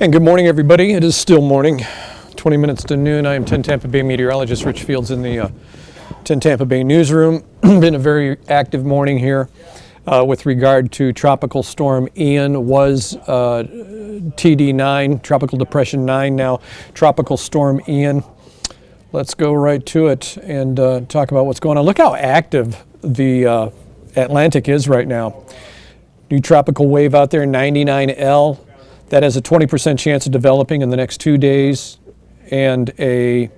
And good morning, everybody. It is still morning, 20 minutes to noon. I am 10 Tampa Bay meteorologist Rich Fields in the 10 Tampa Bay newsroom. Been a very active morning here with regard to Tropical Storm Ian. Was TD9, Tropical Depression 9 now, Tropical Storm Ian. Let's go right to it and talk about what's going on. Look how active the Atlantic is right now. New tropical wave out there, 99L. That has a 20% chance of developing in the next 2 days and a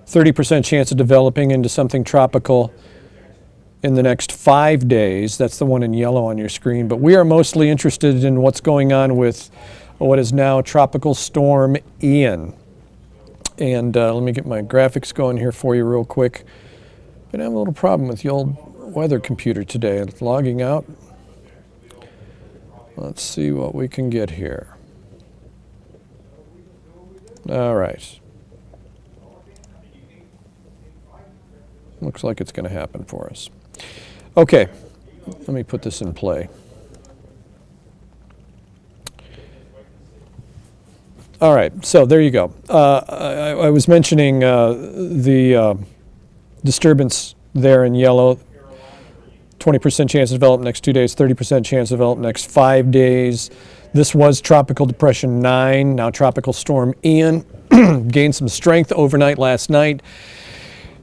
30% chance of developing into something tropical in the next 5 days. That's the one in yellow on your screen. But we are mostly interested in what's going on with what is now Tropical Storm Ian. And let me get my graphics going here for you real quick. Been having a little problem with the old weather computer today. It's logging out. Let's see what we can get here. All right. Looks like it's going to happen for us. Okay, let me put this in play. All right, so there you go. I was mentioning the disturbance there in yellow. 20% chance to develop next 2 days, 30% chance to develop next 5 days. This was Tropical Depression 9, now Tropical Storm Ian. Gained some strength overnight last night.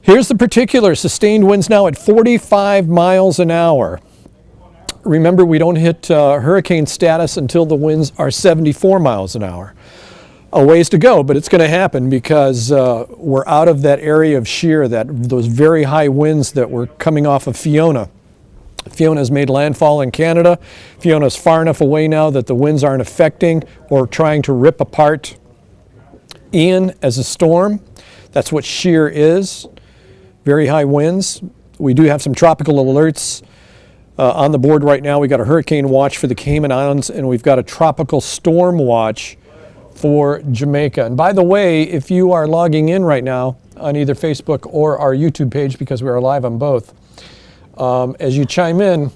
Here's the particular: sustained winds now at 45 miles an hour. Remember, we don't hit hurricane status until the winds are 74 miles an hour. A ways to go, but it's going to happen because we're out of that area of shear, those very high winds that were coming off of Fiona. Fiona has made landfall in Canada. Fiona is far enough away now that the winds aren't affecting or trying to rip apart Ian as a storm. That's what shear is, very high winds. We do have some tropical alerts on the board right now. We've got a hurricane watch for the Cayman Islands, and we've got a tropical storm watch for Jamaica. And by the way, if you are logging in right now on either Facebook or our YouTube page, because we are live on both, as you chime in,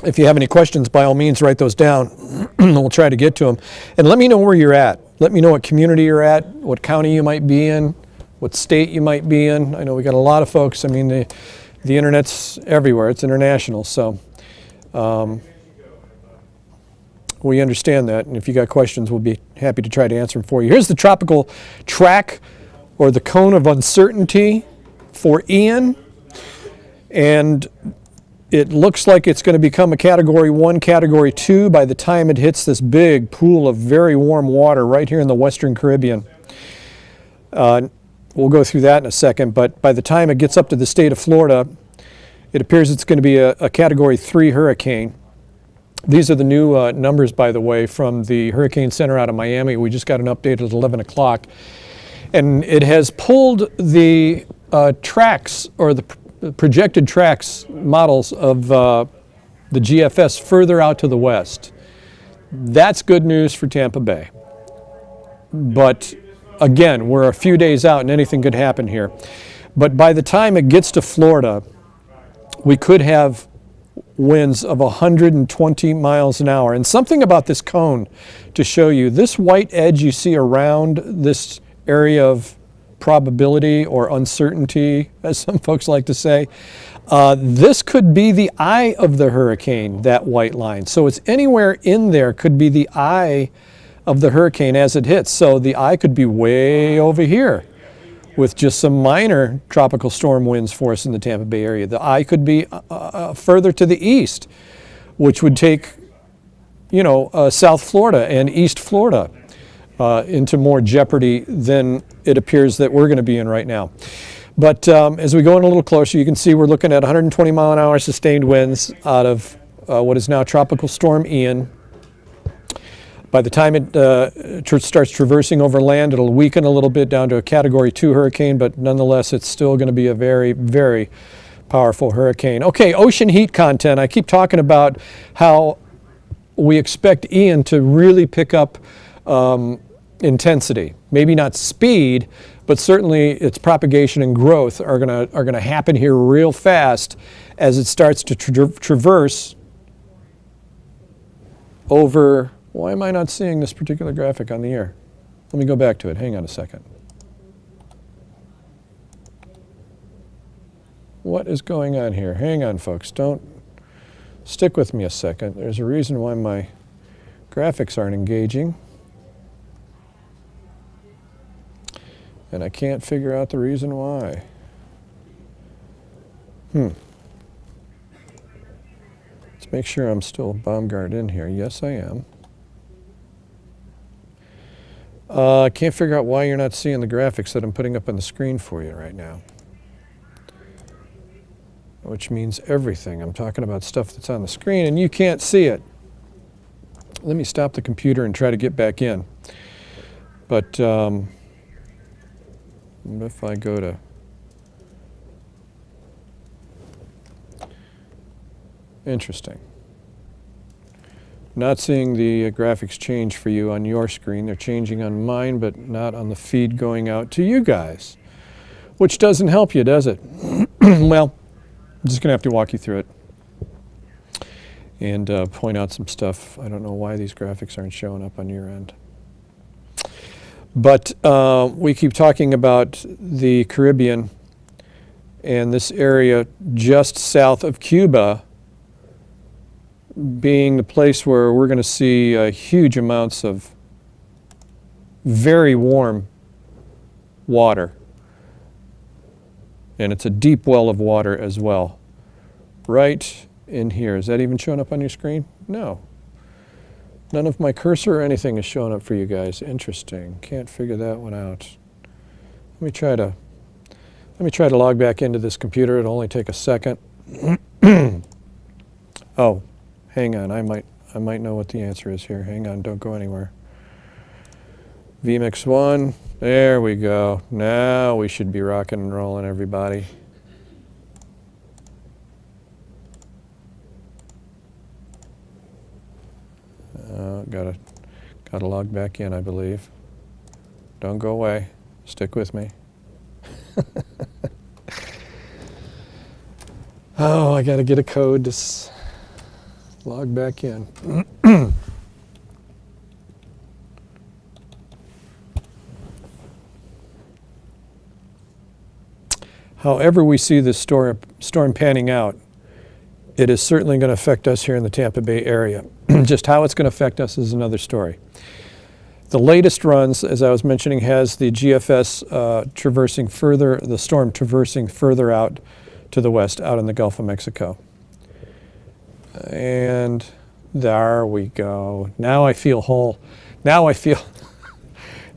if you have any questions, by all means, write those down. We'll try to get to them. And let me know where you're at. Let me know what community you're at, what county you might be in, what state you might be in. I know we got a lot of folks. I mean, the internet's everywhere. It's international. So we understand that. And if you got questions, we'll be happy to try to answer them for you. Here's the tropical track, or the cone of uncertainty for Ian. And it looks like it's going to become a Category 1, Category 2 by the time it hits this big pool of very warm water right here in the Western Caribbean. We'll go through that in a second, but by the time it gets up to the state of Florida, it appears it's going to be a Category 3 hurricane. These are the new numbers, by the way, from the Hurricane Center out of Miami. We just got an update at 11 o'clock. And it has pulled the tracks, or the projected tracks models of the GFS further out to the west. That's good news for Tampa Bay. But again, we're a few days out and anything could happen here. But by the time it gets to Florida, we could have winds of 120 miles an hour. And something about this cone to show you, this white edge you see around this area of probability or uncertainty, as some folks like to say, this could be the eye of the hurricane, that white line. So it's anywhere in there could be the eye of the hurricane as it hits. So the eye could be way over here with just some minor tropical storm winds for us in the Tampa Bay area. The eye could be further to the east, which would take, South Florida and East Florida into more jeopardy than it appears that we're going to be in right now. But as we go in a little closer, you can see we're looking at 120 mile an hour sustained winds out of what is now Tropical Storm Ian. By the time it starts traversing over land, it'll weaken a little bit down to a Category 2 hurricane, but nonetheless, it's still going to be a very, very powerful hurricane. Okay, ocean heat content. I keep talking about how we expect Ian to really pick up intensity. Maybe not speed, but certainly its propagation and growth are gonna happen here real fast as it starts to traverse over Why am I not seeing this particular graphic on the air? Let me go back to it. Hang on a second. What is going on here? Hang on, folks. Don't stick with me a second. There's a reason why my graphics aren't engaging. And I can't figure out the reason why. Let's make sure I'm still Baumgart in here. Yes, I am. I can't figure out why you're not seeing the graphics that I'm putting up on the screen for you right now. Which means everything. I'm talking about stuff that's on the screen and you can't see it. Let me stop the computer and try to get back in. But what if I go to interesting. Not seeing the graphics change for you on your screen. They're changing on mine, but not on the feed going out to you guys, which doesn't help you, does it? Well, I'm just going to have to walk you through it and point out some stuff. I don't know why these graphics aren't showing up on your end. But we keep talking about the Caribbean and this area just south of Cuba being the place where we're going to see huge amounts of very warm water. And it's a deep well of water as well. Right in here. Is that even showing up on your screen? No. None of my cursor or anything is showing up for you guys. Interesting. Can't figure that one out. Let me try to log back into this computer. It'll only take a second. Oh, hang on. I might know what the answer is here. Hang on. Don't go anywhere. vMix 1. There we go. Now we should be rocking and rolling, everybody. Gotta log back in, I believe. Don't go away. Stick with me. Oh, I gotta get a code to log back in. However we see this storm panning out, it is certainly going to affect us here in the Tampa Bay area. Just how it's going to affect us is another story. The latest runs, as I was mentioning, has the GFS traversing further, the storm traversing further out to the west, out in the Gulf of Mexico. And there we go. Now I feel whole. Now I feel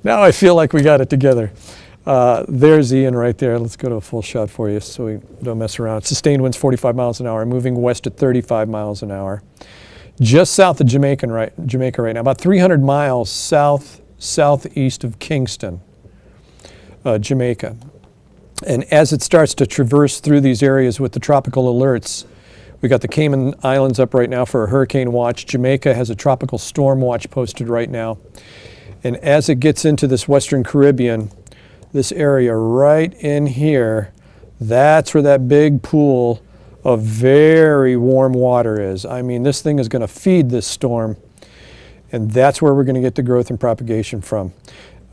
like we got it together. There's Ian right there. Let's go to a full shot for you so we don't mess around. Sustained winds 45 miles an hour, moving west at 35 miles an hour. Just south of Jamaica right now, about 300 miles southeast of Kingston, Jamaica. And as it starts to traverse through these areas with the tropical alerts, we got the Cayman Islands up right now for a hurricane watch. Jamaica has a tropical storm watch posted right now. And as it gets into this Western Caribbean, this area right in here, that's where that big pool of very warm water is. I mean, this thing is going to feed this storm, and that's where we're going to get the growth and propagation from.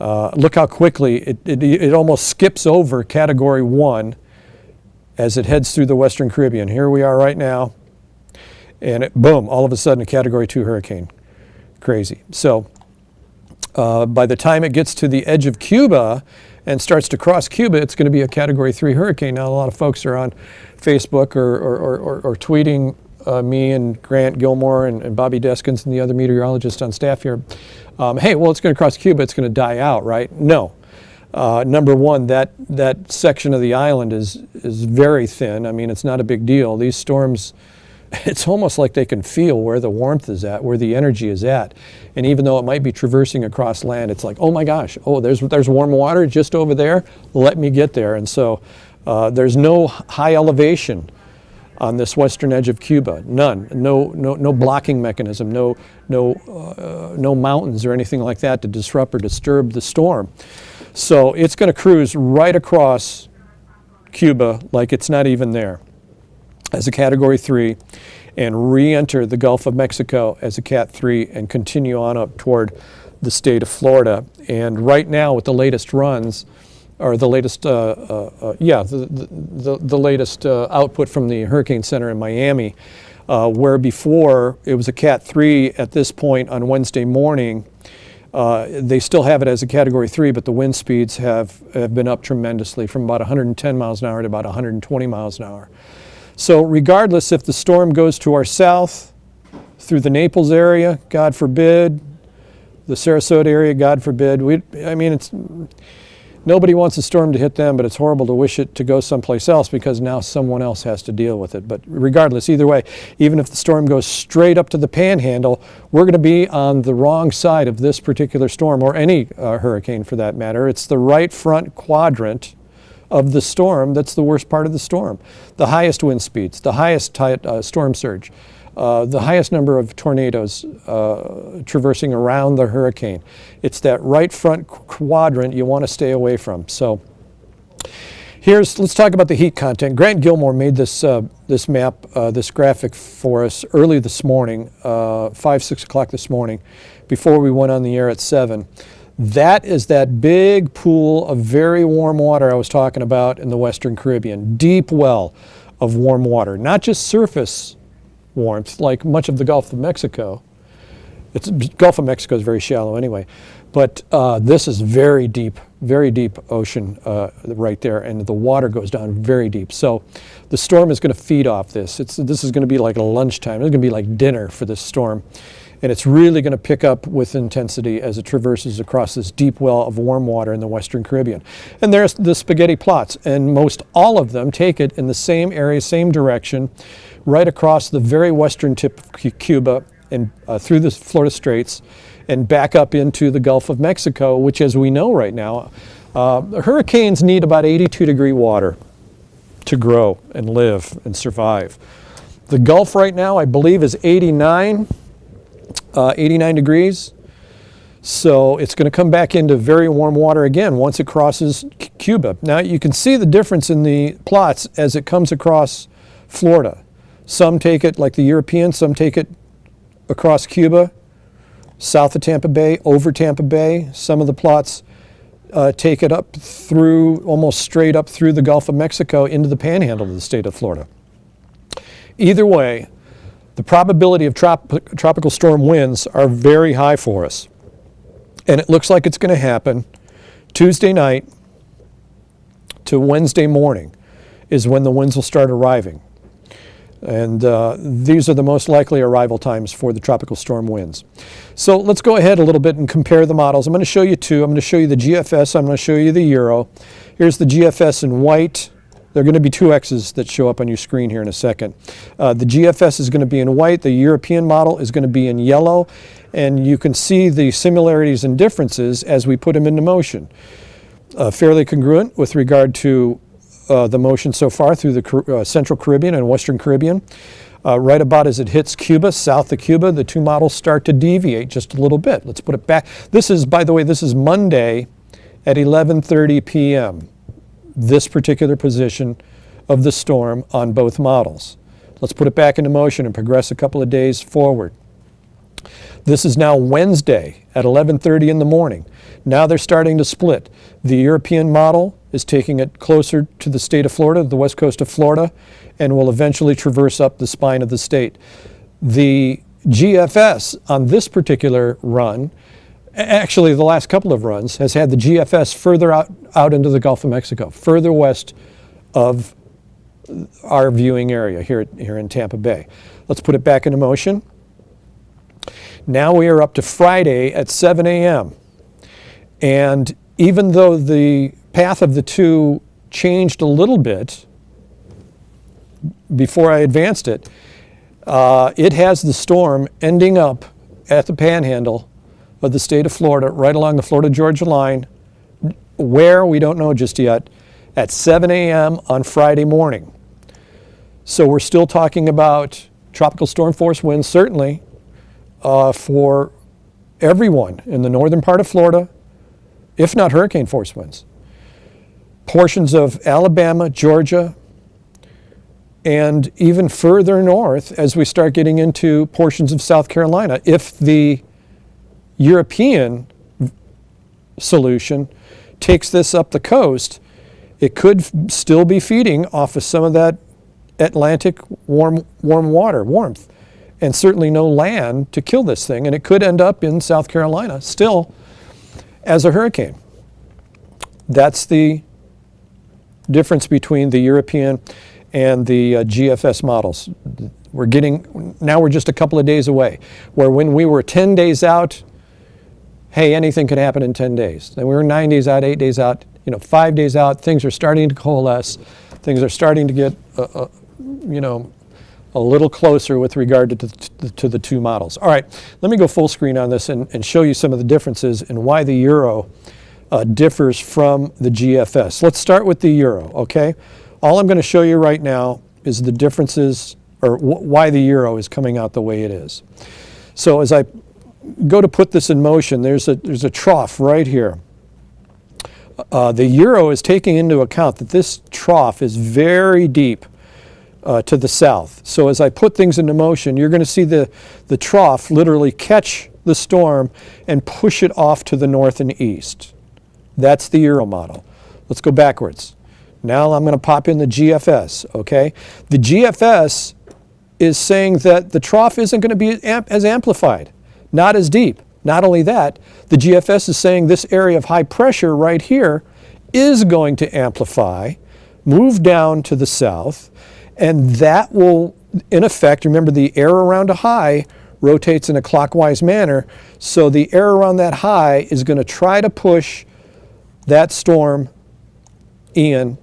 Look how quickly it almost skips over Category 1 as it heads through the Western Caribbean. Here we are right now, and boom, all of a sudden a Category 2 hurricane. Crazy. So by the time it gets to the edge of Cuba and starts to cross Cuba, it's going to be a Category 3 hurricane. Now, a lot of folks are on Facebook or tweeting me and Grant Gilmore and Bobby Deskins and the other meteorologists on staff here. Hey, well, it's going to cross Cuba. It's going to die out, right? No. Number one, that section of the island is very thin. I mean, it's not a big deal. These storms, it's almost like they can feel where the warmth is at, where the energy is at. And even though it might be traversing across land, it's like, oh my gosh, oh, there's warm water just over there. Let me get there. And so there's no high elevation on this western edge of Cuba. None. No blocking mechanism. No mountains or anything like that to disrupt or disturb the storm. So it's going to cruise right across Cuba like it's not even there as a Category 3. and re-enter the Gulf of Mexico as a Cat 3 and continue on up toward the state of Florida. And right now, with the latest runs, or the latest, the latest output from the Hurricane Center in Miami, where before it was a Cat 3 at this point on Wednesday morning, they still have it as a Category 3, but the wind speeds have been up tremendously from about 110 miles an hour to about 120 miles an hour. So regardless if the storm goes to our south, through the Naples area, God forbid, the Sarasota area, God forbid, nobody wants a storm to hit them, but it's horrible to wish it to go someplace else because now someone else has to deal with it. But regardless, either way, even if the storm goes straight up to the Panhandle, we're going to be on the wrong side of this particular storm, or any hurricane for that matter. It's the right front quadrant of the storm that's the worst part of the storm. The highest wind speeds, the highest storm surge, the highest number of tornadoes traversing around the hurricane. It's that right front quadrant you want to stay away from. So let's talk about the heat content. Grant Gilmore made this map, this graphic for us early this morning, 6 o'clock this morning, before we went on the air at 7. That is that big pool of very warm water I was talking about in the Western Caribbean. Deep well of warm water, not just surface warmth like much of the Gulf of Mexico. Gulf of Mexico is very shallow anyway, but this is very deep ocean right there, and the water goes down very deep. So the storm is going to feed off this. This is going to be like a lunchtime. It's going to be like dinner for this storm, and it's really going to pick up with intensity as it traverses across this deep well of warm water in the Western Caribbean. And there's the spaghetti plots, and most all of them take it in the same area, same direction, right across the very western tip of Cuba and through the Florida Straits and back up into the Gulf of Mexico, which, as we know right now, hurricanes need about 82-degree water to grow and live and survive. The Gulf right now, I believe, is 89 degrees. So it's going to come back into very warm water again once it crosses Cuba. Now you can see the difference in the plots as it comes across Florida. Some take it, like the Europeans, some take it across Cuba, south of Tampa Bay, over Tampa Bay. Some of the plots take it up through, almost straight up through the Gulf of Mexico into the Panhandle of the state of Florida. Either way, the probability of tropical storm winds are very high for us. And it looks like it's going to happen Tuesday night to Wednesday morning is when the winds will start arriving. And these are the most likely arrival times for the tropical storm winds. So let's go ahead a little bit and compare the models. I'm going to show you two. I'm going to show you the GFS. I'm going to show you the Euro. Here's the GFS in white. There are going to be two X's that show up on your screen here in a second. The GFS is going to be in white. The European model is going to be in yellow. And you can see the similarities and differences as we put them into motion. Fairly congruent with regard to the motion so far through the Central Caribbean and Western Caribbean. Right about as it hits Cuba, south of Cuba, the two models start to deviate just a little bit. Let's put it back. This is, by the way, this is Monday at 11:30 p.m. This particular position of the storm on both models. Let's put it back into motion and progress a couple of days forward. This is now Wednesday at 11:30 in the morning. Now they're starting to split. The European model is taking it closer to the state of Florida, the west coast of Florida, and will eventually traverse up the spine of the state. The GFS on this particular run, actually the last couple of runs, has had the GFS further out into the Gulf of Mexico, further west of our viewing area here in Tampa Bay. Let's put it back into motion. Now we are up to Friday at 7 a.m. And even though the path of the two changed a little bit before I advanced it, it has the storm ending up at the Panhandle of the state of Florida, right along the Florida-Georgia line. Where, we don't know just yet, at 7 a.m. on Friday morning. So we're still talking about tropical storm force winds, certainly, for everyone in the northern part of Florida, if not hurricane force winds. Portions of Alabama, Georgia, and even further north as we start getting into portions of South Carolina. If the European solution takes this up the coast, it could still be feeding off of some of that Atlantic warmth, and certainly no land to kill this thing, and it could end up in South Carolina still as a hurricane. That's the difference between the European and the GFS models. Now we're just a couple of days away, where when we were 10 days out, hey, anything could happen in 10 days. Then we were 9 days out, 8 days out, 5 days out, things are starting to coalesce, things are starting to get, a little closer with regard to the two models. All right, let me go full screen on this and show you some of the differences and why the Euro differs from the GFS. Let's start with the Euro, okay? All I'm going to show you right now is the differences, or why the Euro is coming out the way it is. So as I go to put this in motion, there's a trough right here. The Euro is taking into account that this trough is very deep to the south. So as I put things into motion, you're going to see the trough literally catch the storm and push it off to the north and east. That's the Euro model. Let's go backwards. Now I'm going to pop in the GFS, okay? The GFS is saying that the trough isn't going to be as amplified, not as deep. Not only that, the GFS is saying this area of high pressure right here is going to amplify, move down to the south, and that will, in effect, remember the air around a high rotates in a clockwise manner, so the air around that high is going to try to push that storm, Ian,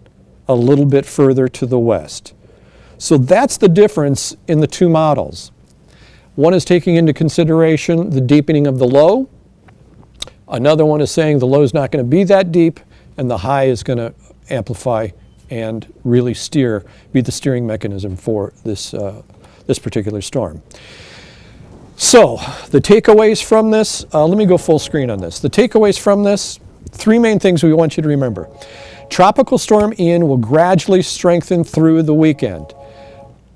a little bit further to the west. So that's the difference in the two models. One is taking into consideration the deepening of the low. Another one is saying the low is not going to be that deep, and the high is going to amplify and really be the steering mechanism for this particular storm. So the takeaways from this, let me go full screen on this. The takeaways from this, three main things we want you to remember. Tropical Storm Ian will gradually strengthen through the weekend.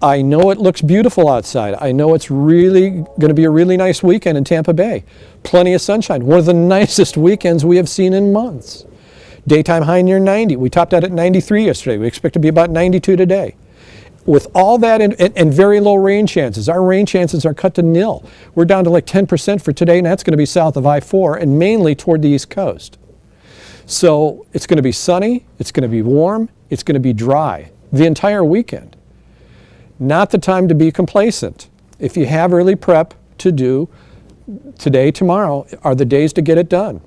I know it looks beautiful outside. I know it's really going to be a really nice weekend in Tampa Bay. Plenty of sunshine. One of the nicest weekends we have seen in months. Daytime high near 90. We topped out at 93 yesterday. We expect to be about 92 today. With all that and very low rain chances, our rain chances are cut to nil. We're down to like 10% for today, and that's going to be south of I-4 and mainly toward the East Coast. So it's going to be sunny, it's going to be warm, it's going to be dry the entire weekend. Not the time to be complacent. If you have early prep to do, today, tomorrow are the days to get it done.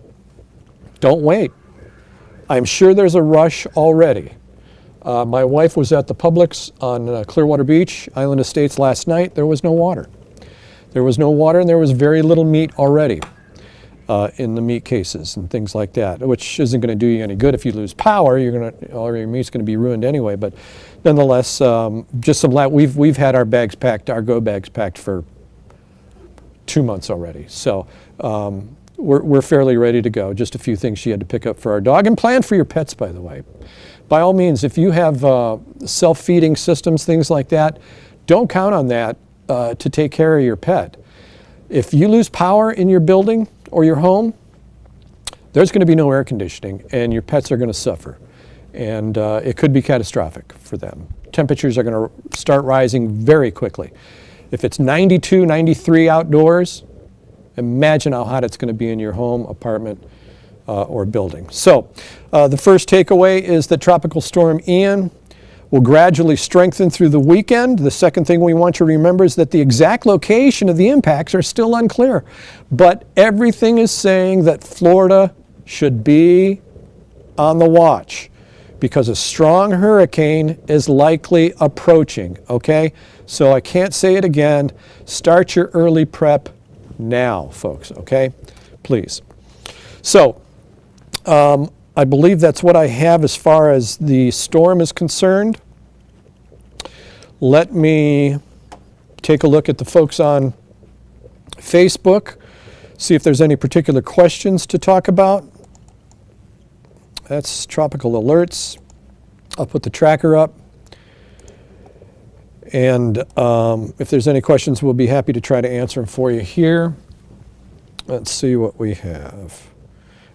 Don't wait. I'm sure there's a rush already. My wife was at the Publix on Clearwater Beach, Island Estates last night. There was no water. There was no water, and there was very little meat already in the meat cases and things like that, which isn't going to do you any good. If you lose power, all your meat's going to be ruined anyway. But nonetheless, just some we've had our bags packed, our go bags packed for 2 months already. So we're fairly ready to go. Just a few things she had to pick up for our dog, and plan for your pets, by the way. By all means, if you have self-feeding systems, things like that, don't count on that to take care of your pet. If you lose power in your building or your home, there's going to be no air conditioning, and your pets are going to suffer. And it could be catastrophic for them. Temperatures are going to start rising very quickly. If it's 92, 93 outdoors, imagine how hot it's going to be in your home, apartment, or building. So the first takeaway is that Tropical Storm Ian will gradually strengthen through the weekend. The second thing we want you to remember is that the exact location of the impacts are still unclear. But everything is saying that Florida should be on the watch because a strong hurricane is likely approaching, okay? So I can't say it again. Start your early prep now, folks, okay? Please. So, I believe that's what I have as far as the storm is concerned. Let me take a look at the folks on Facebook, see if there's any particular questions to talk about. That's tropical alerts. I'll put the tracker up. And if there's any questions, we'll be happy to try to answer them for you here. Let's see what we have.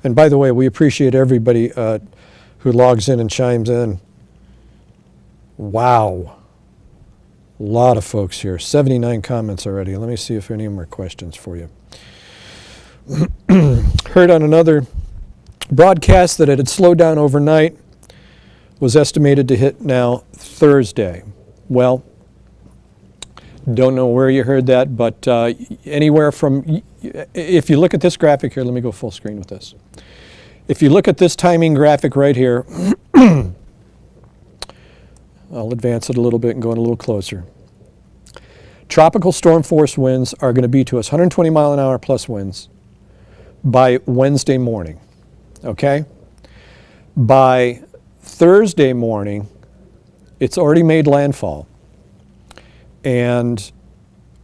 And by the way, we appreciate everybody who logs in and chimes in. Wow. A lot of folks here. 79 comments already. Let me see if any more questions for you. Heard on another broadcast that it had slowed down overnight. Was estimated to hit now Thursday. Well, don't know where you heard that, but anywhere from, if you look at this graphic here, let me go full screen with this. If you look at this timing graphic right here, I'll advance it a little bit and go in a little closer. Tropical storm force winds are going to be to us 120 mile an hour plus winds by Wednesday morning, okay? By Thursday morning, it's already made landfall. And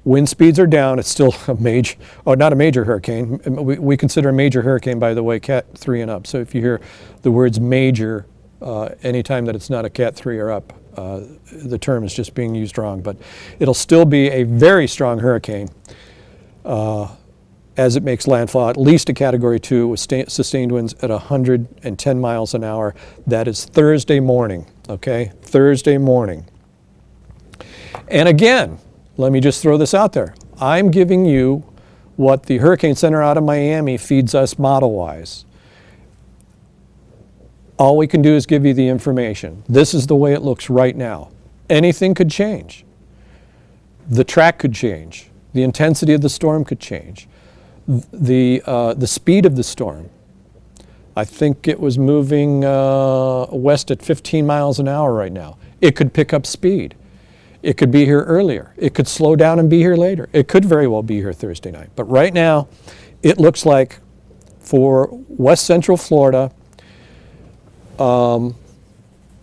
wind speeds are down. It's still a major, not a major hurricane. We consider a major hurricane, by the way, Cat 3 and up. So if you hear the words major, anytime that it's not a Cat 3 or up, the term is just being used wrong. But it'll still be a very strong hurricane as it makes landfall, at least a Category 2 with sustained winds at 110 miles an hour. That is Thursday morning, okay? Thursday morning. And again, let me just throw this out there. I'm giving you what the Hurricane Center out of Miami feeds us model-wise. All we can do is give you the information. This is the way it looks right now. Anything could change. The track could change. The intensity of the storm could change. The speed of the storm. I think it was moving west at 15 miles an hour right now. It could pick up speed. It could be here earlier. It could slow down and be here later. It could very well be here Thursday night. But right now, it looks like for west central Florida,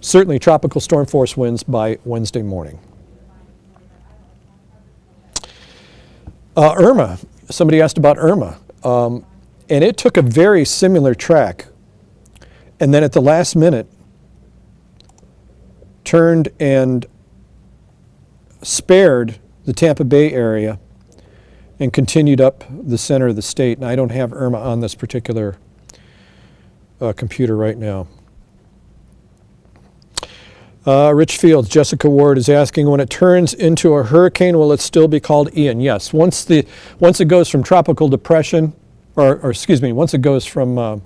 certainly tropical storm force winds by Wednesday morning. Irma, somebody asked about Irma. And it took a very similar track. And then at the last minute, turned and spared the Tampa Bay area and continued up the center of the state. And I don't have Irma on this particular computer right now. Rich Fields, Jessica Ward is asking, when it turns into a hurricane, will it still be called Ian? Yes. Once it goes from tropical depression, or excuse me, once it goes from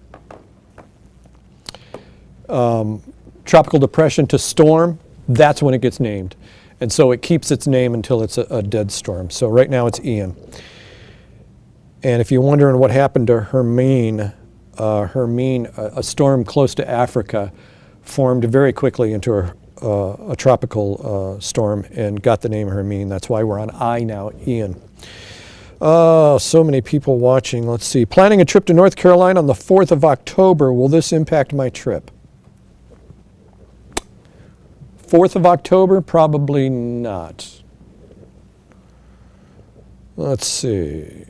tropical depression to storm, that's when it gets named. And so it keeps its name until it's a dead storm. So right now it's Ian. And if you're wondering what happened to Hermine, a storm close to Africa, formed very quickly into a tropical storm and got the name Hermine. That's why we're on I now, Ian. Oh, so many people watching. Let's see. Planning a trip to North Carolina on the 4th of October. Will this impact my trip? 4th of October? Probably not. Let's see.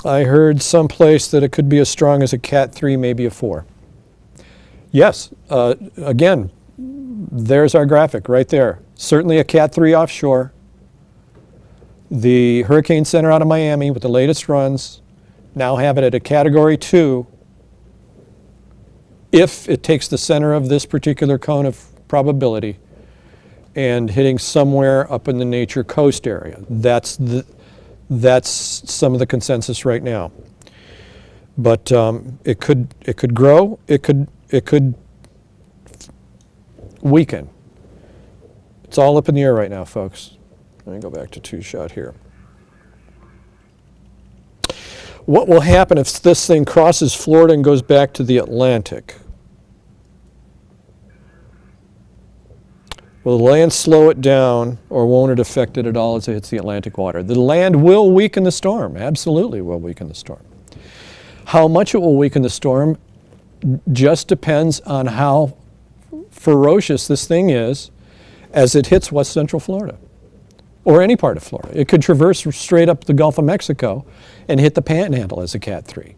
I heard someplace that it could be as strong as a Cat 3, maybe a 4. Yes, again, there's our graphic right there. Certainly a Cat 3 offshore. The Hurricane Center out of Miami with the latest runs now have it at a Category 2 if it takes the center of this particular cone of probability and hitting somewhere up in the Nature Coast area. That's some of the consensus right now. But it could grow. It could weaken. It's all up in the air right now, folks. Let me go back to two-shot here. What will happen if this thing crosses Florida and goes back to the Atlantic? Will the land slow it down, or won't it affect it at all as it hits the Atlantic water? The land will weaken the storm. Absolutely will weaken the storm. How much it will weaken the storm just depends on how ferocious this thing is as it hits west central Florida, or any part of Florida. It could traverse straight up the Gulf of Mexico and hit the Panhandle as a Cat 3.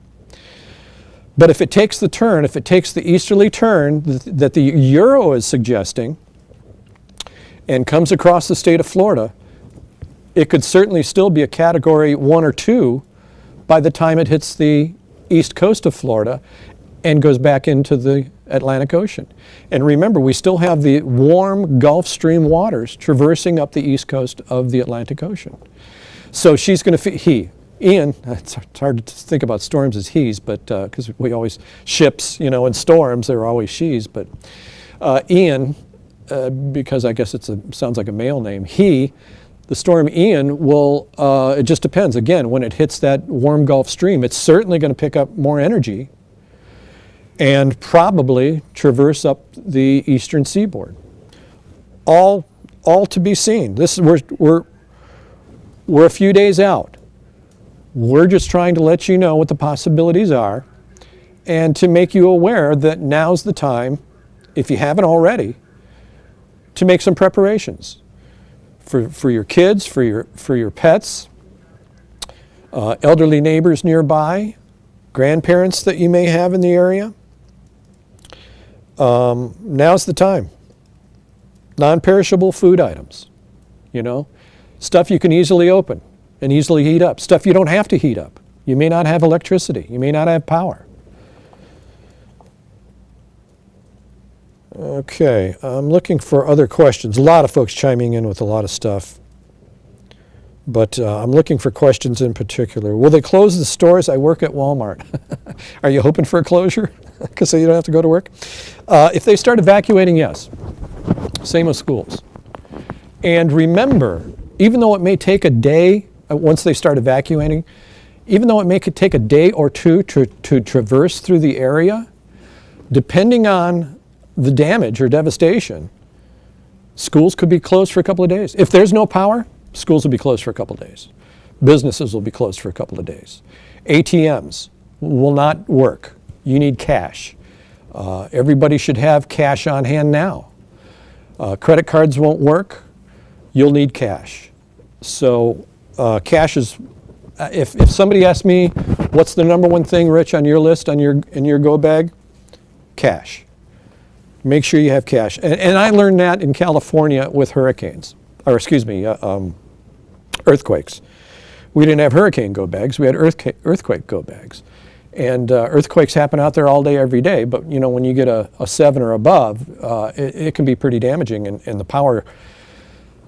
But if it takes the turn, if it takes the easterly turn that the Euro is suggesting, and comes across the state of Florida, it could certainly still be a category 1 or 2 by the time it hits the east coast of Florida and goes back into the Atlantic Ocean. And remember, we still have the warm Gulf Stream waters traversing up the east coast of the Atlantic Ocean. So she's going to, Ian, it's hard to think about storms as he's, but because we always, ships, and storms, they're always she's, but Ian, because I guess sounds like a male name, the storm Ian will, it just depends. Again, when it hits that warm Gulf Stream, it's certainly going to pick up more energy and probably traverse up the eastern seaboard. All to be seen. We're a few days out. We're just trying to let you know what the possibilities are and to make you aware that now's the time, if you haven't already, to make some preparations for your kids, for your pets, elderly neighbors nearby, grandparents that you may have in the area. Now's the time. Non-perishable food items, stuff you can easily open and easily heat up, stuff you don't have to heat up. You may not have electricity, you may not have power. Okay, I'm looking for other questions. A lot of folks chiming in with a lot of stuff, but I'm looking for questions in particular. Will they close the stores? I work at Walmart. Are you hoping for a closure? Because so you don't have to go to work? If they start evacuating, yes. Same with schools. And remember, even though it may take a day, once they start evacuating, even though it may take a day or two to traverse through the area, depending on the damage or devastation, schools could be closed for a couple of days. If there's no power, schools will be closed for a couple of days. Businesses will be closed for a couple of days. ATMs will not work. You need cash. Everybody should have cash on hand now. Credit cards won't work. You'll need cash. So cash is, if somebody asks me, what's the number one thing, Rich, on your list, in your go bag? Cash. Make sure you have cash. And I learned that in California with hurricanes, earthquakes. We didn't have hurricane go bags, we had earthquake go bags. And earthquakes happen out there all day, every day, but when you get a 7 or above, it can be pretty damaging, and the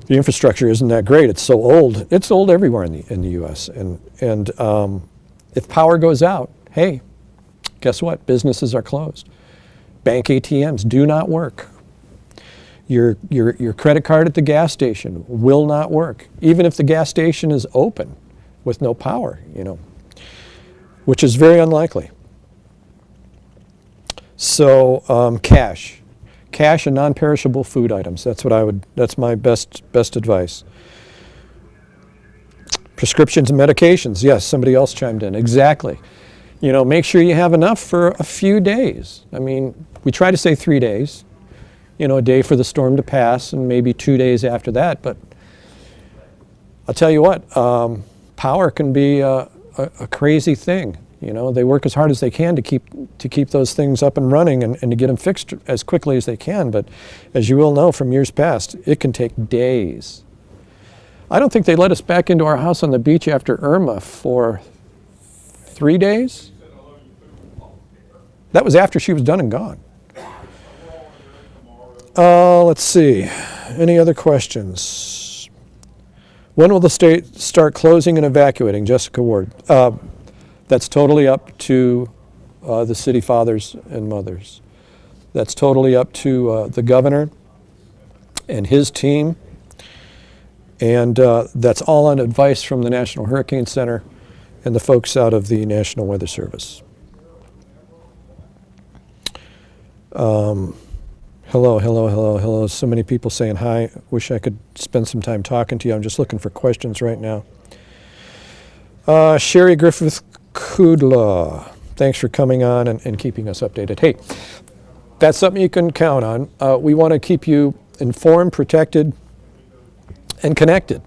infrastructure isn't that great. It's so old. It's old everywhere in the U.S. And if power goes out, hey, guess what? Businesses are closed. Bank ATMs do not work. Your credit card at the gas station will not work, even if the gas station is open with no power, which is very unlikely. So cash and non-perishable food items. That's my best advice. Prescriptions and medications. Yes, somebody else chimed in. Exactly. Make sure you have enough for a few days. I mean, we try to say 3 days, a day for the storm to pass and maybe 2 days after that. But I'll tell you what, power can be a crazy thing. They work as hard as they can to keep those things up and running and to get them fixed as quickly as they can. But as you will know from years past, it can take days. I don't think they let us back into our house on the beach after Irma for 3 days. That was after she was done and gone. Let's see. Any other questions? When will the state start closing and evacuating? Jessica Ward. That's totally up to the city fathers and mothers. That's totally up to the governor and his team. And that's all on advice from the National Hurricane Center and the folks out of the National Weather Service. Hello. So many people saying hi. Wish I could spend some time talking to you. I'm just looking for questions right now. Sherry Griffith Kudla, thanks for coming on and keeping us updated. Hey, that's something you can count on. We want to keep you informed, protected, and connected.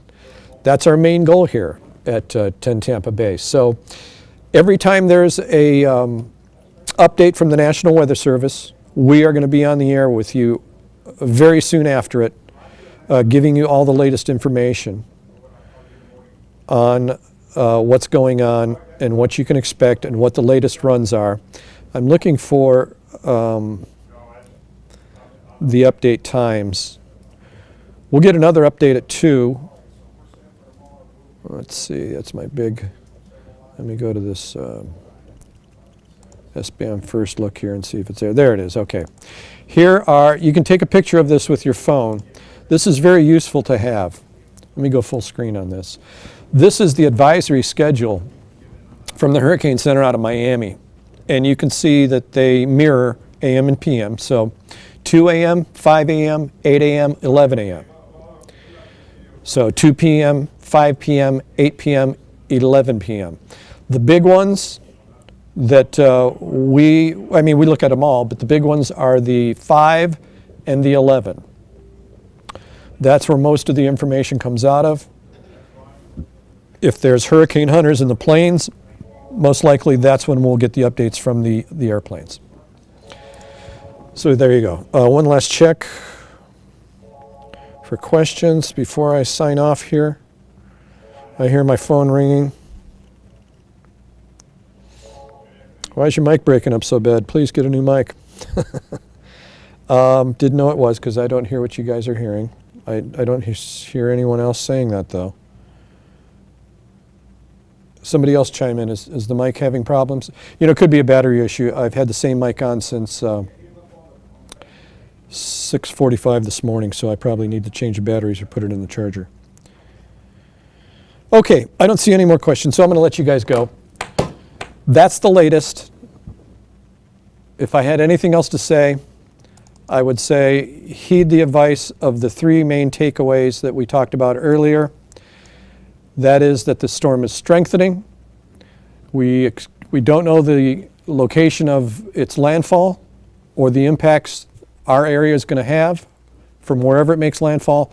That's our main goal here at 10 Tampa Bay. So every time there's a update from the National Weather Service, we are going to be on the air with you very soon after it giving you all the latest information on what's going on and what you can expect and what the latest runs are. I'm looking for the update times. We'll get another update at 2. Let's see, that's my big, let me go to this SBAM first look here and see if it's there. There it is, okay. Here are, you can take a picture of this with your phone. This is very useful to have. Let me go full screen on this. This is the advisory schedule from the Hurricane Center out of Miami. And you can see that they mirror AM and PM. So 2 a.m., 5 a.m., 8 a.m., 11 a.m. So 2 p.m., 5 p.m., 8 p.m., 11 p.m. The big ones that we look at them all, but the big ones are the 5 and the 11. That's where most of the information comes out of. If there's hurricane hunters in the planes, most likely that's when we'll get the updates from the airplanes. So there you go. One last check for questions before I sign off here. I hear my phone ringing. Why is your mic breaking up so bad? Please get a new mic. Didn't know it was because I don't hear what you guys are hearing. I don't hear anyone else saying that though. Somebody else chime in. Is the mic having problems? You know, it could be a battery issue. I've had the same mic on since 6:45 this morning, so I probably need to change the batteries or put it in the charger. Okay, I don't see any more questions, so I'm going to let you guys go. That's the latest. If I had anything else to say, I would say heed the advice of the 3 main takeaways that we talked about earlier. That is that the storm is strengthening. We don't know the location of its landfall or the impacts our area is going to have from wherever it makes landfall,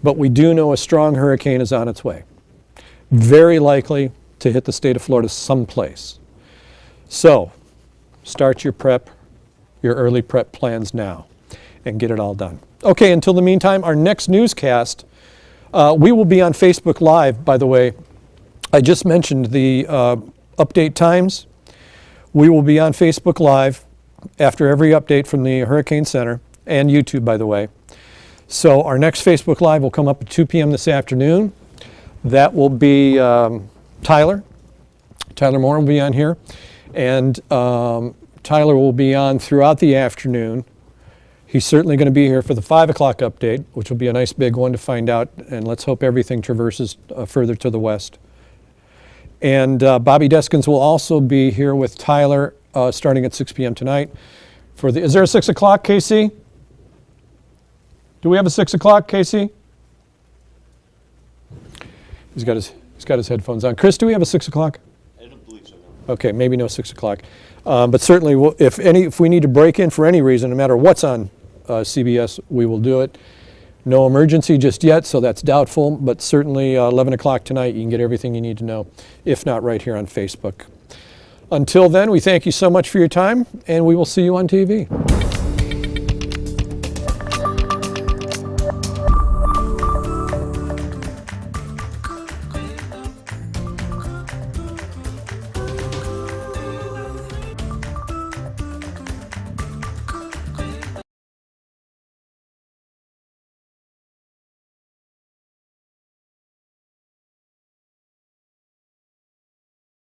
but we do know a strong hurricane is on its way. Very likely to hit the state of Florida someplace. So start your prep, your early prep plans now and get it all done. Okay, until the meantime, our next newscast, we will be on Facebook Live, by the way. I just mentioned the update times. We will be on Facebook Live after every update from the Hurricane Center and YouTube, by the way. So our next Facebook Live will come up at 2 p.m. this afternoon. That will be Tyler. Tyler Moore will be on here. And Tyler will be on throughout the afternoon. He's certainly going to be here for the 5 o'clock update, which will be a nice big one to find out. And let's hope everything traverses further to the west. And Bobby Deskins will also be here with Tyler starting at 6 p.m. tonight. Is there a 6 o'clock, Casey? Do we have a 6 o'clock, Casey? He's got his headphones on. Chris, do we have a 6 o'clock? I don't believe so, no. Okay, maybe no 6 o'clock. But certainly, if we need to break in for any reason, no matter what's on CBS, we will do it. No emergency just yet, so that's doubtful, but certainly 11 o'clock tonight, you can get everything you need to know, if not right here on Facebook. Until then, we thank you so much for your time, and we will see you on TV.